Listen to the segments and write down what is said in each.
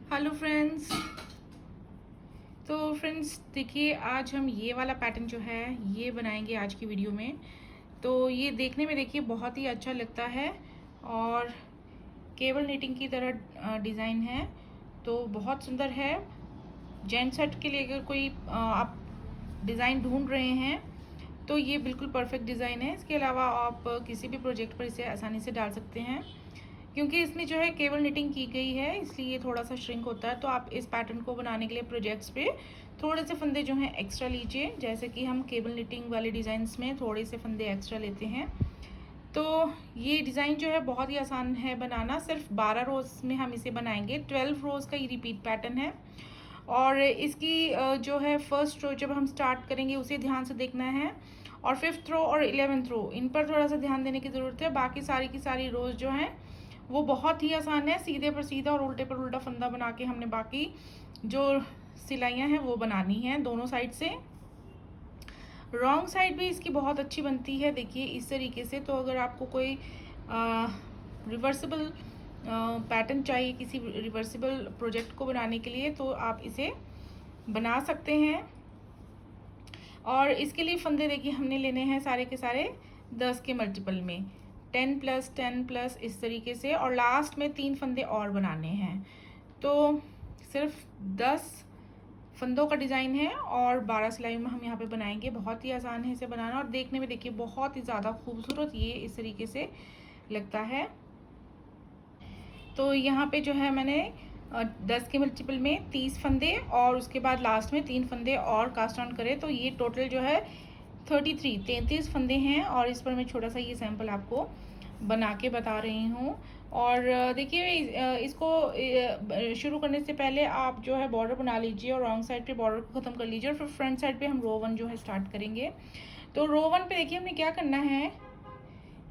Hello friends. तो friends देखिए, आज हम ये वाला पैटर्न जो है ये बनाएंगे आज की वीडियो में। तो ये देखने में देखिए बहुत ही अच्छा लगता है और केबल निटिंग की तरह डिज़ाइन है, तो बहुत सुंदर है। जेंट सेट के लिए अगर कोई आप डिज़ाइन ढूंढ रहे हैं तो ये बिल्कुल परफेक्ट डिज़ाइन है। इसके अलावा आप किसी भी प्रोजेक्ट पर इसे आसानी से डाल सकते हैं, क्योंकि इसमें जो है केबल निटिंग की गई है इसलिए थोड़ा सा श्रिंक होता है। तो आप इस पैटर्न को बनाने के लिए प्रोजेक्ट्स पे थोड़े से फंदे जो हैं एक्स्ट्रा लीजिए, जैसे कि हम केबल निटिंग वाले डिज़ाइंस में थोड़े से फंदे एक्स्ट्रा लेते हैं। तो ये डिज़ाइन जो है बहुत ही आसान है बनाना। सिर्फ 12 रोज़ में हम इसे बनाएंगे। 12 रोज़ का ये रिपीट पैटर्न है और इसकी जो है फर्स्ट रो जब हम स्टार्ट करेंगे उसे ध्यान से देखना है, और 5th रो और 11th रो इन पर थोड़ा सा ध्यान देने की ज़रूरत है। बाकी सारी की सारी रोज़ जो हैं वो बहुत ही आसान है। सीधे पर सीधा और उल्टे पर उल्टा फंदा बना के हमने बाकी जो सिलाइयाँ हैं वो बनानी हैं दोनों साइड से। रॉन्ग साइड भी इसकी बहुत अच्छी बनती है, देखिए इस तरीके से। तो अगर आपको कोई रिवर्सिबल पैटर्न चाहिए किसी रिवर्सिबल प्रोजेक्ट को बनाने के लिए तो आप इसे बना सकते हैं। और इसके लिए फंदे देखिए हमने लेने हैं सारे के सारे 10 के मल्टीपल में, 10 प्लस 10 प्लस इस तरीके से, और लास्ट में 3 फंदे और बनाने हैं। तो सिर्फ 10 फंदों का डिज़ाइन है और 12 सिलाई में हम यहाँ पे बनाएंगे। बहुत ही आसान है इसे बनाना और देखने में देखिए बहुत ही ज़्यादा खूबसूरत ये इस तरीके से लगता है। तो यहाँ पे जो है मैंने 10 के मल्टीपल में 30 फंदे और उसके बाद लास्ट में 3 फंदे और कास्ट ऑन करे, तो ये टोटल जो है 33 फंदे हैं। और इस पर मैं छोटा सा ये सैंपल आपको बना के बता रही हूँ। और देखिए इसको शुरू करने से पहले आप जो है बॉर्डर बना लीजिए और रॉन्ग साइड पे बॉर्डर को ख़त्म कर लीजिए, और फिर फ्रंट साइड पे हम रो 1 जो है स्टार्ट करेंगे। तो रो 1 पे देखिए हमने क्या करना है,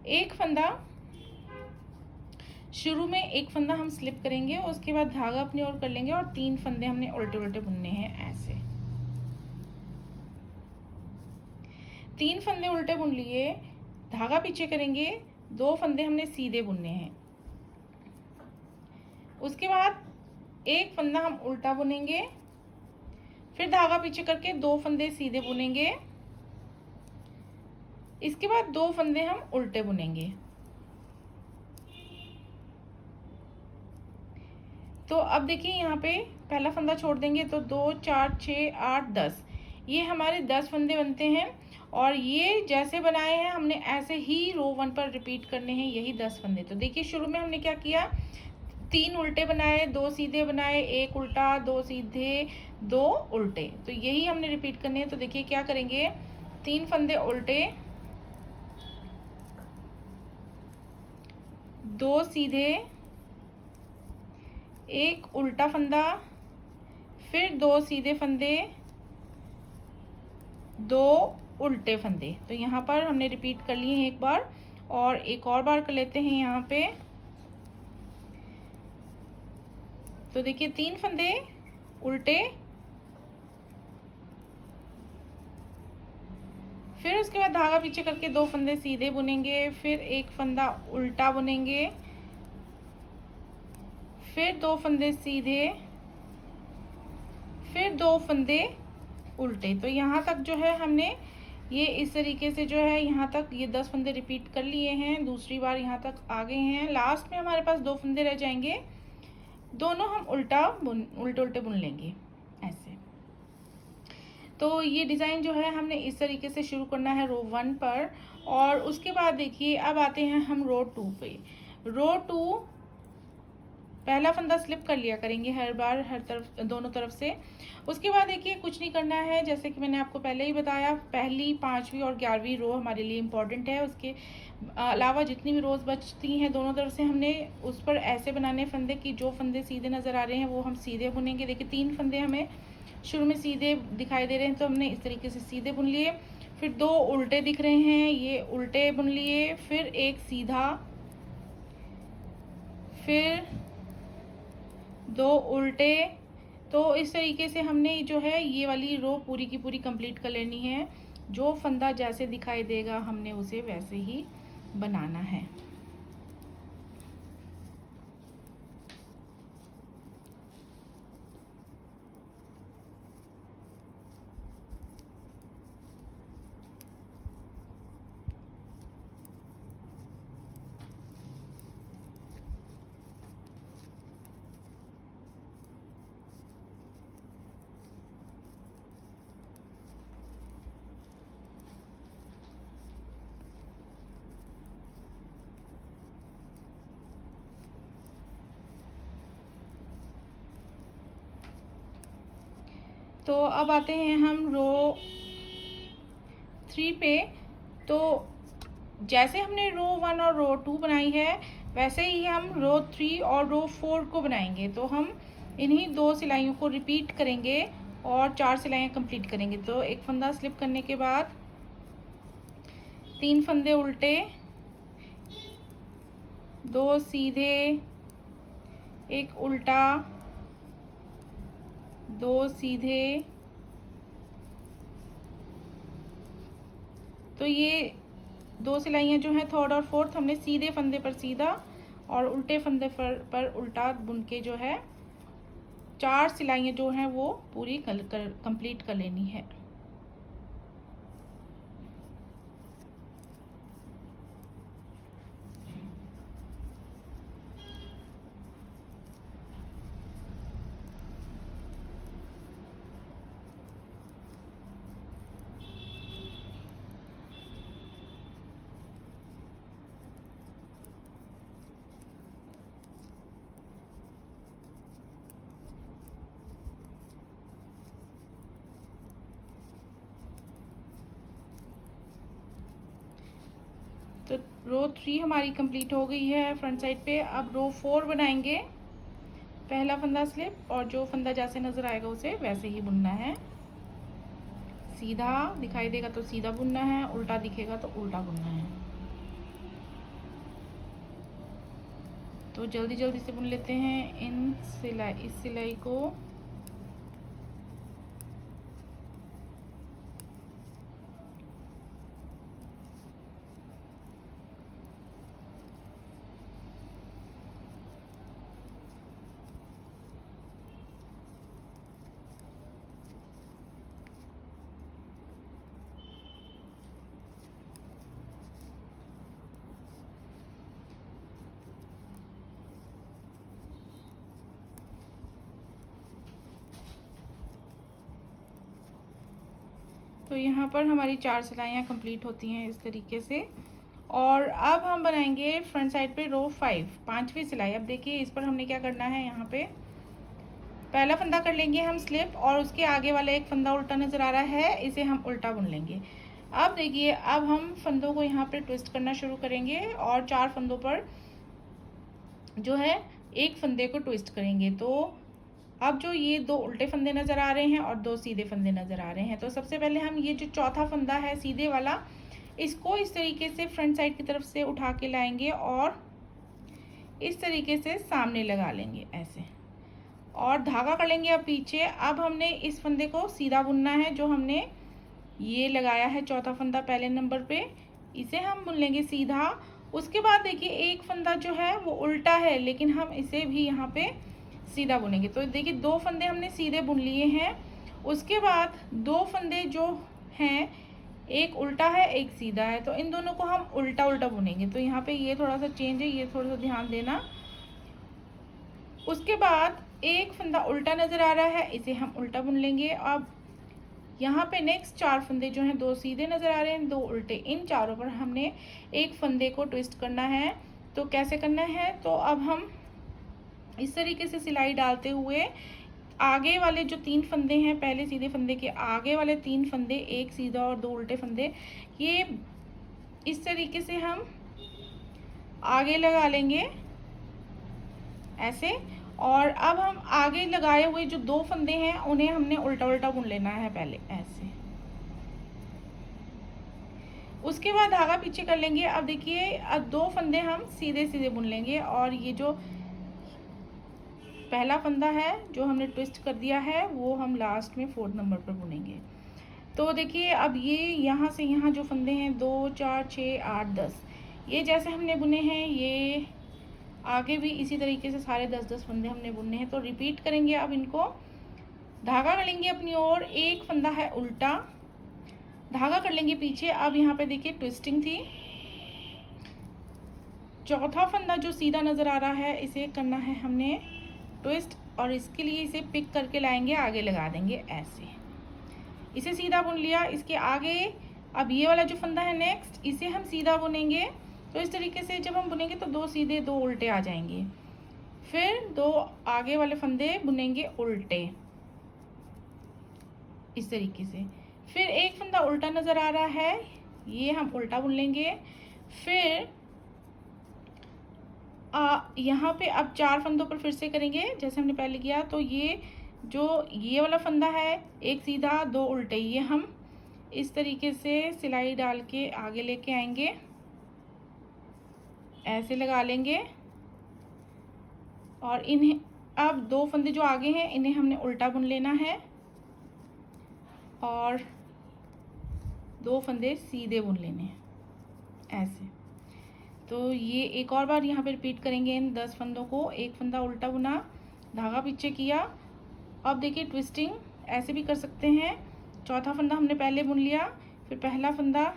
एक फंदा शुरू में एक फंदा हम स्लिप करेंगे, उसके बाद धागा अपनी ओर कर लेंगे और 3 फंदे हमने उल्टे उल्टे बुनने हैं ऐसे। 3 फंदे उल्टे बुन लिए, धागा पीछे करेंगे, 2 फंदे हमने सीधे बुनने हैं। उसके बाद एक फंदा हम उल्टा बुनेंगे, फिर धागा पीछे करके 2 फंदे सीधे बुनेंगे, इसके बाद 2 फंदे हम उल्टे बुनेंगे। तो अब देखिए यहाँ पे पहला फंदा छोड़ देंगे तो 2 4 6 8 10, ये हमारे 10 फंदे बनते हैं। और ये जैसे बनाए हैं हमने ऐसे ही रो 1 पर रिपीट करने हैं यही 10 फंदे। तो देखिए शुरू में हमने क्या किया, 3 उल्टे बनाए, 2 सीधे बनाए, 1 उल्टा, 2 सीधे, 2 उल्टे। तो यही हमने रिपीट करने हैं। तो देखिए क्या करेंगे, 3 फंदे उल्टे, 2 सीधे, एक उल्टा फंदा, फिर 2 सीधे फंदे, 2 उल्टे फंदे। तो यहाँ पर हमने रिपीट कर लिए हैं एक बार, और एक और बार कर लेते हैं यहाँ पे। तो देखिए 3 फंदे उल्टे, फिर उसके बाद धागा पीछे करके 2 फंदे सीधे बुनेंगे, फिर एक फंदा उल्टा बुनेंगे, फिर 2 फंदे सीधे, फिर 2 फंदे उल्टे। तो यहाँ तक जो है हमने ये इस तरीके से जो है यहाँ तक ये 10 फंदे रिपीट कर लिए हैं। दूसरी बार यहाँ तक आ गए हैं। लास्ट में हमारे पास 2 फंदे रह जाएंगे, दोनों हम उल्टे उल्टे बुन लेंगे ऐसे। तो ये डिज़ाइन जो है हमने इस तरीके से शुरू करना है रो 1 पर। और उसके बाद देखिए अब आते हैं हम रो 2 पे। रो 2 पहला फंदा स्लिप कर लिया करेंगे हर बार, हर तरफ दोनों तरफ से। उसके बाद देखिए कुछ नहीं करना है, जैसे कि मैंने आपको पहले ही बताया, पहली 5वीं और 11वीं रो हमारे लिए इम्पॉर्टेंट है। उसके अलावा जितनी भी रोज़ बचती हैं दोनों तरफ से हमने उस पर ऐसे बनाने फंदे कि जो फंदे सीधे नज़र आ रहे हैं वो हम सीधे बुनेंगे। देखिए 3 फंदे हमें शुरू में सीधे दिखाई दे रहे हैं तो हमने इस तरीके से सीधे बुन लिए। फिर 2 उल्टे दिख रहे हैं, ये उल्टे बुन लिए, फिर एक सीधा, फिर 2 उल्टे। तो इस तरीके से हमने जो है ये वाली रो पूरी की पूरी कंप्लीट कर लेनी है। जो फंदा जैसे दिखाई देगा हमने उसे वैसे ही बनाना है। तो अब आते हैं हम रो 3 पे। तो जैसे हमने रो 1 और रो 2 बनाई है वैसे ही हम रो 3 और रो 4 को बनाएंगे। तो हम इन्हीं 2 सिलाइयों को रिपीट करेंगे और 4 सिलाइयाँ कंप्लीट करेंगे। तो एक फंदा स्लिप करने के बाद 3 फंदे उल्टे, 2 सीधे, एक उल्टा, 2 सीधे। तो ये 2 सिलाइयाँ जो हैं थर्ड और फोर्थ हमने सीधे फंदे पर सीधा और उल्टे फंदे पर उल्टा बुन के जो है 4 सिलाइयाँ जो हैं वो पूरी कंप्लीट कर लेनी है। तो रो 3 हमारी कंप्लीट हो गई है फ्रंट साइड पे। अब रो 4 बनाएंगे। पहला फंदा स्लिप और जो फंदा जैसे नज़र आएगा उसे वैसे ही बुनना है। सीधा दिखाई देगा तो सीधा बुनना है, उल्टा दिखेगा तो उल्टा बुनना है। तो जल्दी जल्दी से बुन लेते हैं इस सिलाई को। तो यहाँ पर हमारी 4 सिलाइयाँ कंप्लीट होती हैं इस तरीके से। और अब हम बनाएंगे फ्रंट साइड पे रो 5, 5वीं सिलाई। अब देखिए इस पर हमने क्या करना है, यहाँ पे पहला फंदा कर लेंगे हम स्लिप और उसके आगे वाला एक फंदा उल्टा नज़र आ रहा है, इसे हम उल्टा बुन लेंगे। अब देखिए अब हम फंदों को यहाँ पे ट्विस्ट करना शुरू करेंगे और 4 फंदों पर जो है एक फंदे को ट्विस्ट करेंगे। तो अब जो ये 2 उल्टे फंदे नज़र आ रहे हैं और 2 सीधे फंदे नज़र आ रहे हैं। तो सबसे पहले हम ये जो चौथा फंदा है सीधे वाला, इसको इस तरीके से फ्रंट साइड की तरफ से उठा के लाएंगे और इस तरीके से सामने लगा लेंगे ऐसे, और धागा कर लेंगे अब पीछे। अब हमने इस फंदे को सीधा बुनना है, जो हमने ये लगाया है चौथा फंदा पहले नंबर पे, इसे हम बुन लेंगे सीधा। उसके बाद देखिए एक फंदा जो है वो उल्टा है, लेकिन हम इसे भी यहाँ पे सीधा बुनेंगे। तो देखिए 2 फंदे हमने सीधे बुन लिए हैं। उसके बाद 2 फंदे जो हैं, एक उल्टा है एक सीधा है, तो इन दोनों को हम उल्टा उल्टा बुनेंगे। तो यहाँ पे ये थोड़ा सा चेंज है, ये थोड़ा सा ध्यान देना। उसके बाद एक फंदा उल्टा नज़र आ रहा है, इसे हम उल्टा बुन लेंगे। अब यहाँ पे नेक्स्ट 4 फंदे जो हैं 2 सीधे नज़र आ रहे हैं, 2 उल्टे, इन चारों पर हमने एक फंदे को ट्विस्ट करना है। तो कैसे करना है, तो अब हम इस तरीके से सिलाई डालते हुए आगे वाले जो 3 फंदे हैं, पहले सीधे फंदे के आगे वाले 3 फंदे, एक सीधा और 2 उल्टे फंदे, ये इस तरीके से हम आगे लगा लेंगे ऐसे। और अब हम आगे लगाए हुए जो 2 फंदे हैं उन्हें हमने उल्टा उल्टा बुन लेना है पहले ऐसे। उसके बाद धागा पीछे कर लेंगे। अब देखिए अब 2 फंदे हम सीधे सीधे बुन लेंगे और ये जो पहला फंदा है जो हमने ट्विस्ट कर दिया है वो हम लास्ट में 4th नंबर पर बुनेंगे। तो देखिए अब ये यहाँ से यहाँ जो फंदे हैं 2 4 6 8 10, ये जैसे हमने बुने हैं, ये आगे भी इसी तरीके से सारे 10-10 फंदे हमने बुनने हैं। तो रिपीट करेंगे अब इनको। धागा कर लेंगे अपनी ओर, एक फंदा है उल्टा, धागा कर लेंगे पीछे। अब यहाँ पे देखिए ट्विस्टिंग थी, चौथा फंदा जो सीधा नज़र आ रहा है इसे करना है हमने ट्विस्ट, और इसके लिए इसे पिक करके लाएंगे, आगे लगा देंगे ऐसे। इसे सीधा बुन लिया। इसके आगे अब ये वाला जो फंदा है नेक्स्ट, इसे हम सीधा बुनेंगे। तो इस तरीके से जब हम बुनेंगे तो 2 सीधे 2 उल्टे आ जाएंगे, फिर 2 आगे वाले फंदे बुनेंगे उल्टे, इस तरीके से। फिर एक फंदा उल्टा नज़र आ रहा है, ये हम उल्टा बुन लेंगे। फिर यहाँ पे अब 4 फंदों पर फिर से करेंगे जैसे हमने पहले किया। तो ये वाला फंदा है, एक सीधा 2 उल्टे, ये हम इस तरीके से सिलाई डाल के आगे लेके आएंगे, ऐसे लगा लेंगे। और इन्हें अब 2 फंदे जो आगे हैं इन्हें हमने उल्टा बुन लेना है और 2 फंदे सीधे बुन लेने हैं ऐसे। तो ये एक और बार यहाँ पे रिपीट करेंगे इन 10 फंदों को। एक फंदा उल्टा बुना, धागा पीछे किया। अब देखिए ट्विस्टिंग ऐसे भी कर सकते हैं। चौथा फंदा हमने पहले बुन लिया, फिर पहला फंदा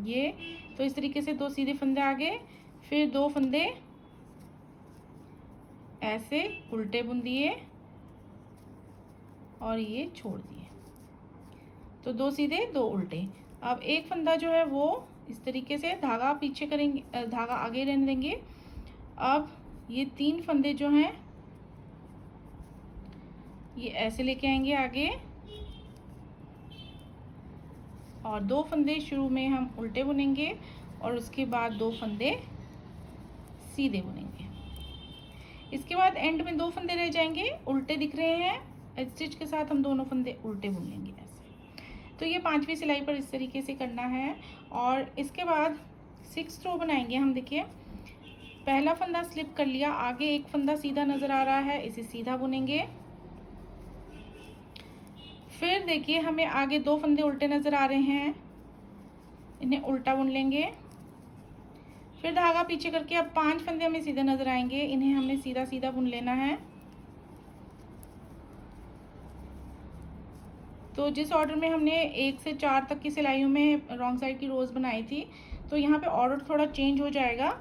ये, तो इस तरीके से 2 सीधे फंदे आगे, फिर 2 फंदे ऐसे उल्टे बुन दिए और ये छोड़ दिए। तो 2 सीधे 2 उल्टे। अब एक फंदा जो है वो इस तरीके से धागा पीछे करेंगे, धागा आगे रहने देंगे। अब ये 3 फंदे जो हैं ये ऐसे लेके आएंगे आगे और 2 फंदे शुरू में हम उल्टे बुनेंगे और उसके बाद 2 फंदे सीधे बुनेंगे। इसके बाद एंड में 2 फंदे रह जाएंगे, उल्टे दिख रहे हैं, स्टिच के साथ हम दोनों फंदे उल्टे बुन लेंगे ऐसे। तो ये 5वीं सिलाई पर इस तरीके से करना है। और इसके बाद 6th रो बनाएंगे हम। देखिए पहला फंदा स्लिप कर लिया, आगे एक फंदा सीधा नज़र आ रहा है, इसे सीधा बुनेंगे। फिर देखिए हमें आगे 2 फंदे उल्टे नज़र आ रहे हैं, इन्हें उल्टा बुन लेंगे। फिर धागा पीछे करके अब 5 फंदे हमें सीधे नज़र आएंगे, इन्हें हमने सीधा सीधा बुन लेना है। तो जिस ऑर्डर में हमने 1 से 4 तक की सिलाइयों में रॉन्ग साइड की रोज़ बनाई थी, तो यहाँ पे ऑर्डर थोड़ा चेंज हो जाएगा।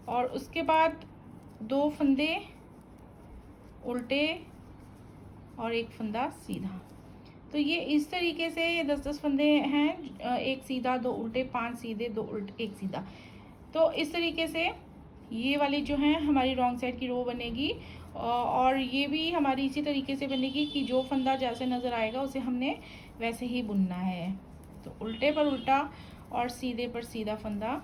और उसके बाद 2 फंदे उल्टे और एक फंदा सीधा। तो ये इस तरीके से ये 10-10 फंदे हैं, एक सीधा 2 उल्टे, 5 सीधे 2 उल्टे 1 सीधा। तो इस तरीके से ये वाली जो है हमारी रॉन्ग साइड की रो बनेगी। और ये भी हमारी इसी तरीके से बनेगी कि जो फंदा जैसे नज़र आएगा उसे हमने वैसे ही बुनना है। तो उल्टे पर उल्टा और सीधे पर सीधा फंदा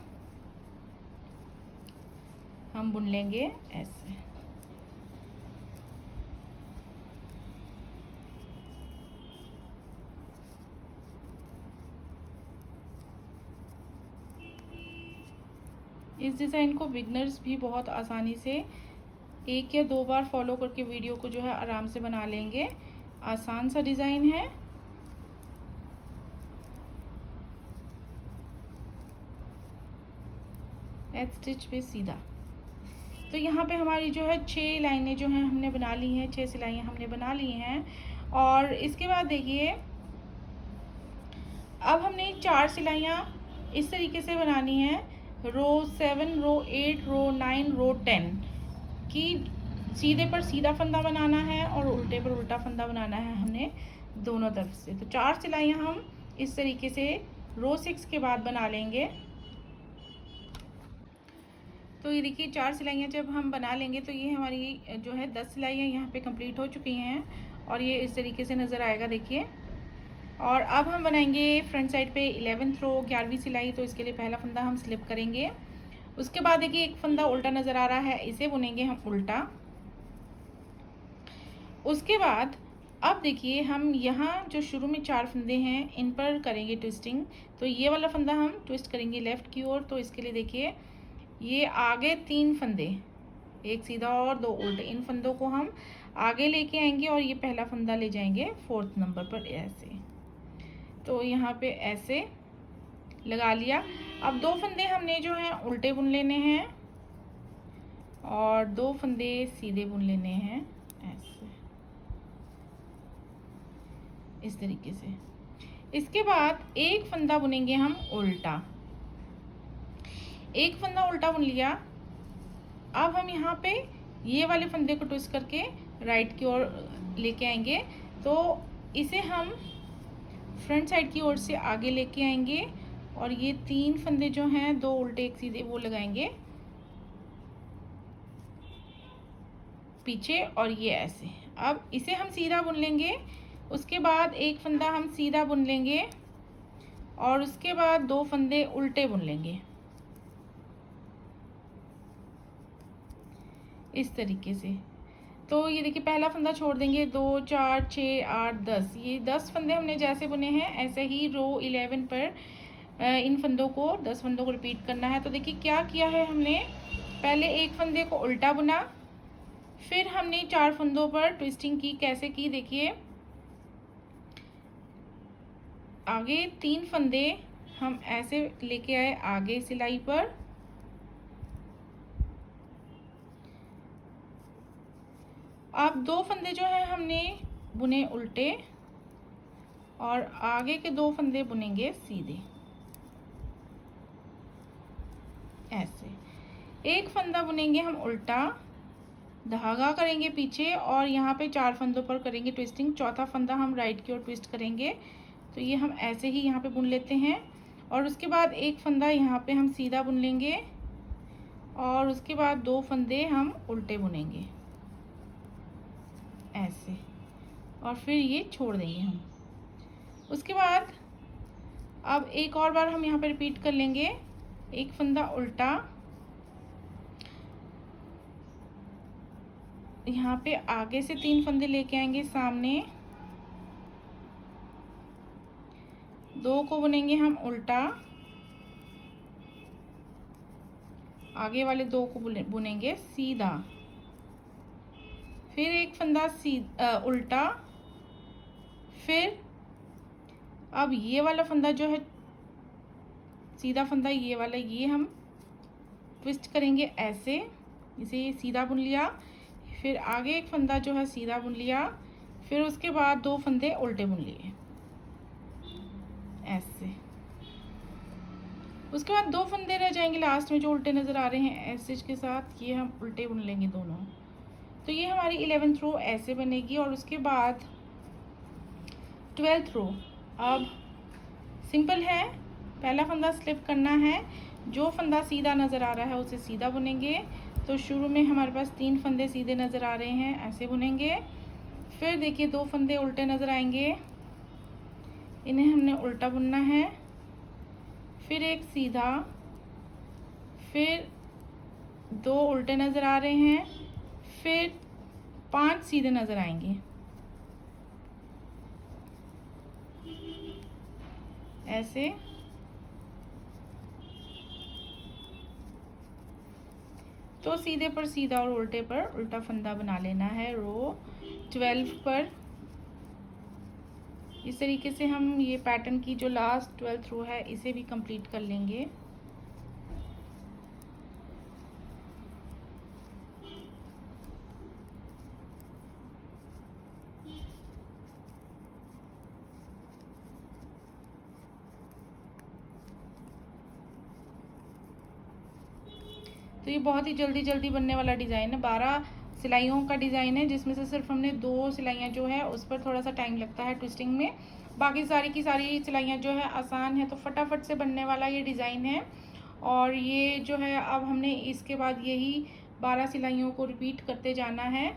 हम बुन लेंगे ऐसे। इस डिज़ाइन को बिगनर्स भी बहुत आसानी से 1 या 2 बार फॉलो करके वीडियो को जो है आराम से बना लेंगे। आसान सा डिज़ाइन है। एच स्टिच पे सीधा। तो यहाँ पे हमारी जो है 6 लाइनें जो हैं हमने बना ली हैं, 6 सिलाइयाँ हमने बना ली हैं। और इसके बाद देखिए अब हमने 4 सिलाइयाँ इस तरीके से बनानी है। रो 7, रो 8, रो 9, रो 10 की सीधे पर सीधा फंदा बनाना है और उल्टे पर उल्टा फंदा बनाना है हमने दोनों तरफ से। तो 4 सिलाइयाँ हम इस तरीके से रो 6 के बाद बना लेंगे। तो ये देखिए 4 सिलाइयाँ जब हम बना लेंगे तो ये हमारी जो है 10 सिलाइयाँ यहाँ पे कंप्लीट हो चुकी हैं और ये इस तरीके से नज़र आएगा देखिए। और अब हम बनाएंगे फ्रंट साइड पे 11th रो 11वीं सिलाई। तो इसके लिए पहला फंदा हम स्लिप करेंगे। उसके बाद देखिए एक फंदा उल्टा नज़र आ रहा है, इसे बुनेंगे हम उल्टा। उसके बाद अब देखिए हम यहाँ जो शुरू में 4 फंदे हैं इन पर करेंगे ट्विस्टिंग। तो ये वाला फंदा हम ट्विस्ट करेंगे लेफ़्ट की ओर। तो इसके लिए देखिए ये आगे 3 फंदे, एक सीधा और 2 उल्टे, इन फंदों को हम आगे लेके आएंगे और ये पहला फंदा ले जाएंगे 4th नंबर पर ऐसे। तो यहाँ पे ऐसे लगा लिया। अब 2 फंदे हमने जो हैं उल्टे बुन लेने हैं और 2 फंदे सीधे बुन लेने हैं ऐसे, इस तरीके से। इसके बाद एक फंदा बुनेंगे हम उल्टा। एक फंदा उल्टा बुन लिया। अब हम यहाँ पे ये वाले फंदे को ट्विस्ट करके राइट की ओर लेके आएंगे। तो इसे हम फ्रंट साइड की ओर से आगे लेके आएंगे और ये 3 फंदे जो हैं 2 उल्टे 1 सीधे वो लगाएंगे पीछे और ये ऐसे। अब इसे हम सीधा बुन लेंगे, उसके बाद एक फंदा हम सीधा बुन लेंगे और उसके बाद 2 फंदे उल्टे बुन लेंगे इस तरीके से। तो ये देखिए पहला फंदा छोड़ देंगे, 2 4 6 8 10, ये 10 फंदे हमने जैसे बुने हैं ऐसे ही रो 11 पर इन फंदों को 10 फंदों को रिपीट करना है। तो देखिए क्या किया है हमने, पहले एक फंदे को उल्टा बुना, फिर हमने 4 फंदों पर ट्विस्टिंग की। कैसे की देखिए, आगे 3 फंदे हम ऐसे लेके आए आगे सिलाई पर, अब 2 फंदे जो है हमने बुने उल्टे और आगे के 2 फंदे बुनेंगे सीधे ऐसे। एक फंदा बुनेंगे हम उल्टा, धागा करेंगे पीछे और यहाँ पे 4 फंदों पर करेंगे ट्विस्टिंग, चौथा फंदा हम राइट की ओर ट्विस्ट करेंगे। तो ये हम ऐसे ही यहाँ पे बुन लेते हैं और उसके बाद एक फंदा यहाँ पे हम सीधा बुन लेंगे और उसके बाद 2 फंदे हम उल्टे बुनेंगे ऐसे और फिर ये छोड़ देंगे हम। उसके बाद अब एक और बार हम यहाँ पे रिपीट कर लेंगे, एक फंदा उल्टा, यहाँ पे आगे से 3 फंदे लेके आएंगे सामने, 2 को बुनेंगे हम उल्टा, आगे वाले 2 को बुनेंगे सीधा, फिर एक फंदा उल्टा, फिर अब ये वाला फंदा जो है सीधा फंदा ये वाला, ये हम ट्विस्ट करेंगे ऐसे, इसे सीधा बुन लिया, फिर आगे एक फंदा जो है सीधा बुन लिया, फिर उसके बाद 2 फंदे उल्टे बुन लिए ऐसे। उसके बाद 2 फंदे रह जाएंगे लास्ट में जो उल्टे नज़र आ रहे हैं ऐसे के साथ, ये हम उल्टे बुन लेंगे दोनों। तो ये हमारी 11th रो ऐसे बनेगी और उसके बाद 12th रो अब सिंपल है, पहला फंदा स्लिप करना है, जो फंदा सीधा नज़र आ रहा है उसे सीधा बुनेंगे। तो शुरू में हमारे पास 3 फंदे सीधे नज़र आ रहे हैं, ऐसे बुनेंगे, फिर देखिए 2 फंदे उल्टे नज़र आएंगे, इन्हें हमने उल्टा बुनना है, फिर एक सीधा, फिर 2 उल्टे नज़र आ रहे हैं, फिर 5 सीधे नज़र आएंगे ऐसे। तो सीधे पर सीधा और उल्टे पर उल्टा फंदा बना लेना है रो 12 पर। इस तरीके से हम ये पैटर्न की जो लास्ट 12th रो है इसे भी कंप्लीट कर लेंगे। तो ये बहुत ही जल्दी जल्दी बनने वाला डिज़ाइन है, 12 सिलाइयों का डिज़ाइन है, जिसमें से सिर्फ हमने 2 सिलाइयाँ जो है उस पर थोड़ा सा टाइम लगता है ट्विस्टिंग में, बाकी सारी की सारी सिलाइयाँ जो है आसान है। तो फटाफट से बनने वाला ये डिज़ाइन है और ये जो है अब हमने इसके बाद यही 12 सिलाइयों को रिपीट करते जाना है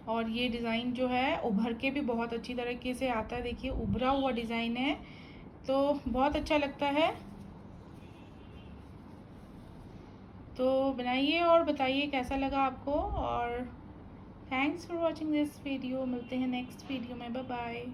और ये डिज़ाइन जो है उभर के भी बहुत अच्छी तरीके से आता है। देखिए उभरा हुआ डिज़ाइन है तो बहुत अच्छा लगता है। तो बनाइए और बताइए कैसा लगा आपको और thanks for watching this video. मिलते हैं नेक्स्ट वीडियो में, बाय बाय।